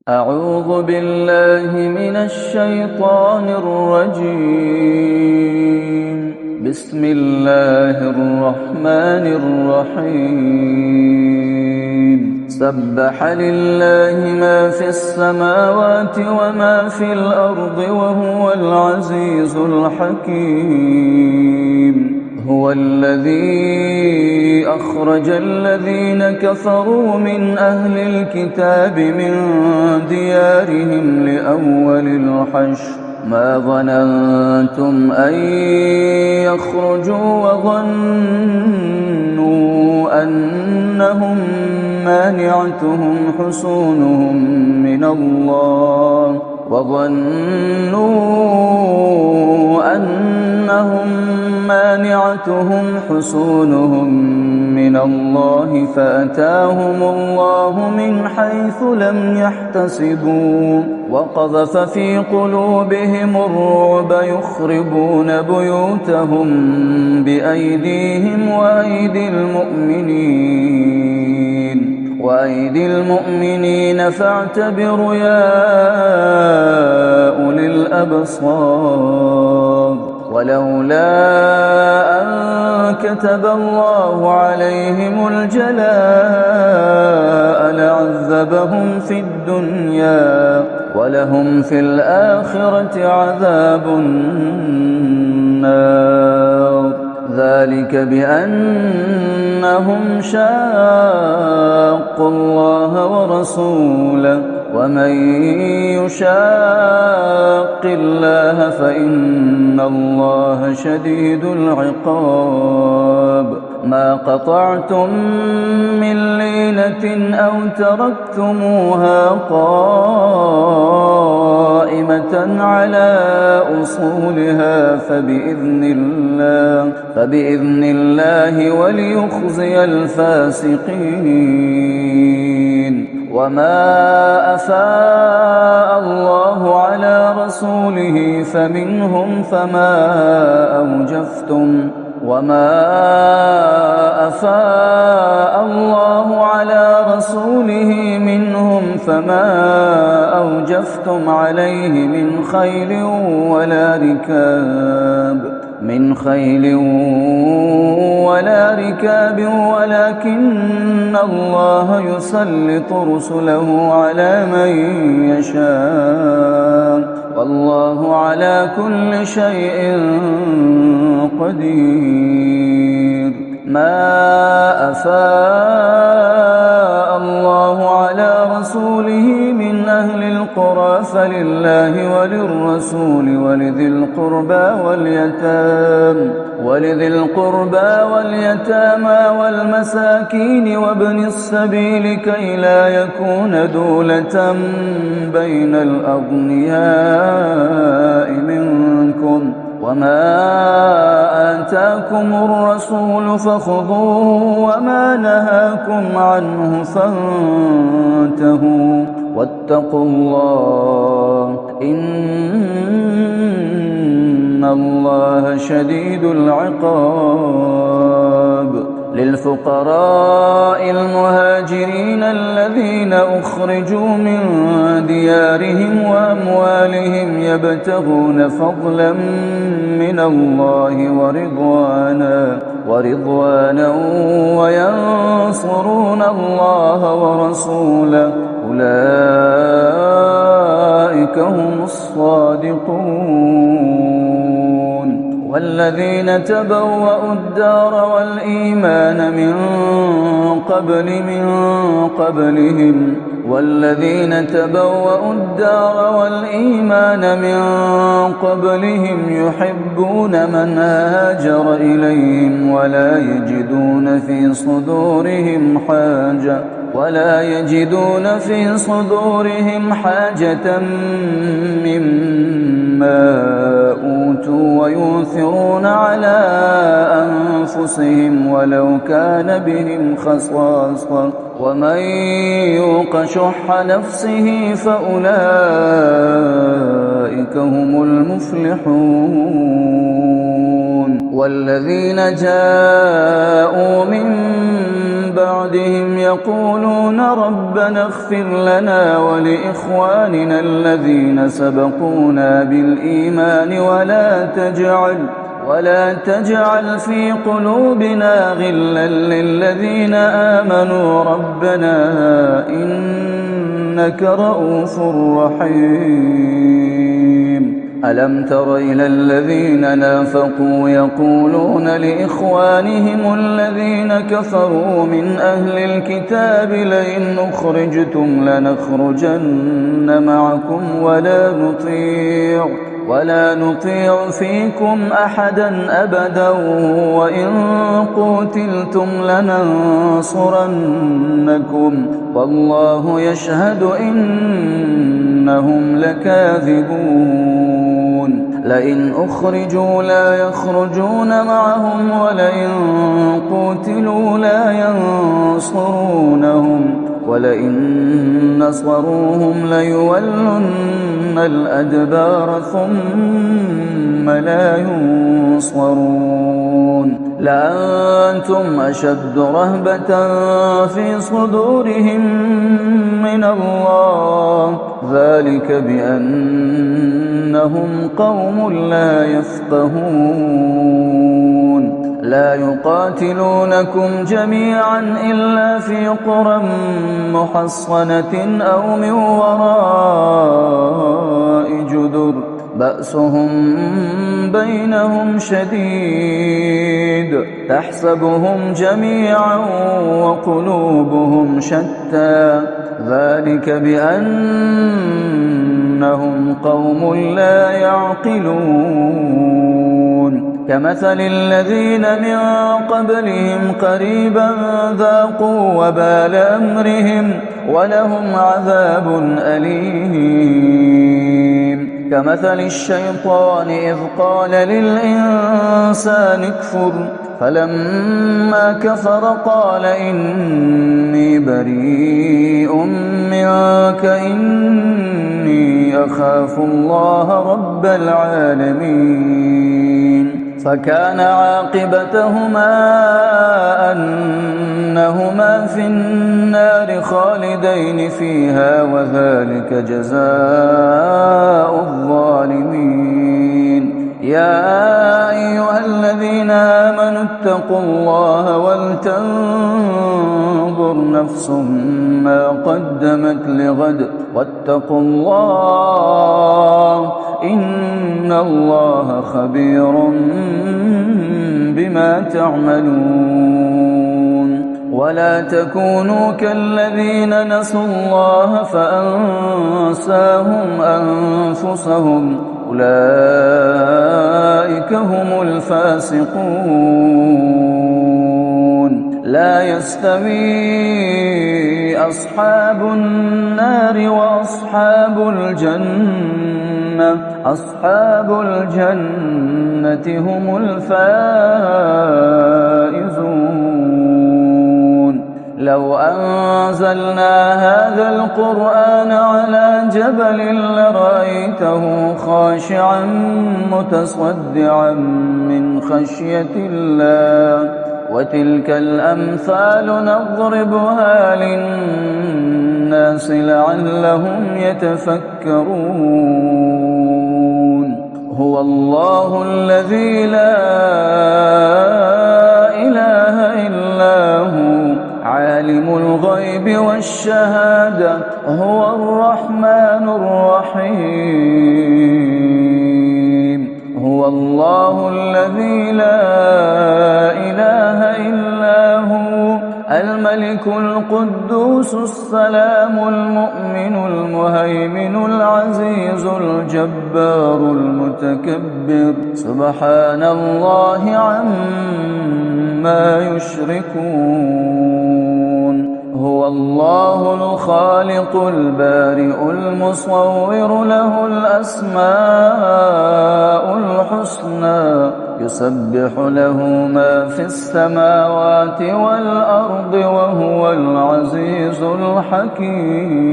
أعوذ بالله من الشيطان الرجيم. بسم الله الرحمن الرحيم. سبح لله ما في السماوات وما في الأرض وهو العزيز الحكيم. هو الذي أخرج الذين كفروا من أهل الكتاب من ديارهم لأول الحشر ما ظننتم أن يخرجوا وظنوا أنهم مانعتهم حصونهم من الله فأتاهم الله من حيث لم يحتسبوا وقذف في قلوبهم الرعب يخربون بيوتهم بأيديهم وأيدي المؤمنين فاعتبروا يا أولي الأبصار. ولولا أن كتب الله عليهم الجلاء لعذبهم في الدنيا ولهم في الآخرة عذاب النار. ذلك بأنهم شاقوا الله ورسوله ومن يشاق الله فإن الله شديد العقاب. ما قطعتم من لينة أو تركتموها قائمة على أصولها فبإذن الله وليخزي الفاسقين. وما أفاء الله على رسوله فمنهم فما أوجفتم عليه من خيل ولا ركاب ولكن الله يسلط رسله على من يشاء والله على كل شيء قدير. ما أفاء الله على رسوله من أهل القرى فلله وللرسول ولذي القربى واليتامى والمساكين وابن السبيل كي لا يكون دولة بين الأغنياء منكم. وما آتاكم الرسول فخذوه وما نهاكم عنه فانتهوا واتقوا الله إن الله شديد العقاب. للفقراء المهاجرين الذين أخرجوا من ديارهم وأموالهم يبتغون فضلا من الله ورضوانا وينصرون الله ورسوله أولئك هم الصادقون. والذين تبوأوا الدار والإيمان من قبلهم يحبون من هاجر إليهم ولا يجدون في صدورهم حاجة مما أوتوا ويؤثرون على أنفسهم ولو كان بهم خصاصة ومن يوق شح نفسه فأولئك هم المفلحون. والذين جاءوا من بعدهم يقولون ربنا اغفر لنا ولإخواننا الذين سبقونا بالإيمان ولا تجعل في قلوبنا غلا للذين آمنوا ربنا إنك رؤوف رحيم. ألم تر إلى الذين نافقوا يقولون لإخوانهم الذين كفروا من أهل الكتاب لئن أخرجتم لنخرجن معكم ولا نطيع فيكم أحدا أبدا وإن قوتلتم لننصرنكم والله يشهد إنهم لكاذبون. لئن أخرجوا لا يخرجون معهم ولئن قوتلوا لا ينصرونهم ولئن نصروهم ليولن الأدبار ثم لا ينصرون. لأنتم أشد رهبة في صدورهم من الله ذلك بأنهم قوم لا يفقهون. لا يقاتلونكم جميعا إلا في قرى محصنة أو من وراء جدر بأسهم بينهم شديد تحسبهم جميعا وقلوبهم شتى ذلك بأنهم قوم لا يعقلون. كمثل الذين من قبلهم قريبا ذاقوا وبال أمرهم ولهم عذاب أليم. كمثل الشيطان إذ قال للإنسان اكفر فلما كفر قال إني بريء منك إني أخاف الله رب العالمين. فكان عاقبتهما أنهما في النار خالدين فيها وذلك جزاء الظالمين. يا أيها الذين آمنوا اتقوا الله ولتنظر نفس ما قدمت لغد واتقوا الله إن الله خبير بما تعملون. ولا تكونوا كالذين نسوا الله فأنساهم أنفسهم أولئك هم الفاسقون. لا يستوي أصحاب النار وأصحاب الجنة أصحاب الجنة هم الفائزون. لو أنزلنا هذا القرآن على جبل لرأيته خاشعا متصدعا من خشية الله وتلك الأمثال نضربها للناس لعلهم يتفكرون. هو الله الذي لا إله إلا هو عالم الغيب والشهادة هو الرحمن الرحيم. هو الله الذي لا إله إلا هو الملك القدوس السلام المؤمن المهيمن العزيز الجبار المتكبر سبحان الله عما يشركون. هو الله الخالق البارئ المصور له الأسماء الحسنى يسبح له ما في السماوات والأرض وهو العزيز الحكيم.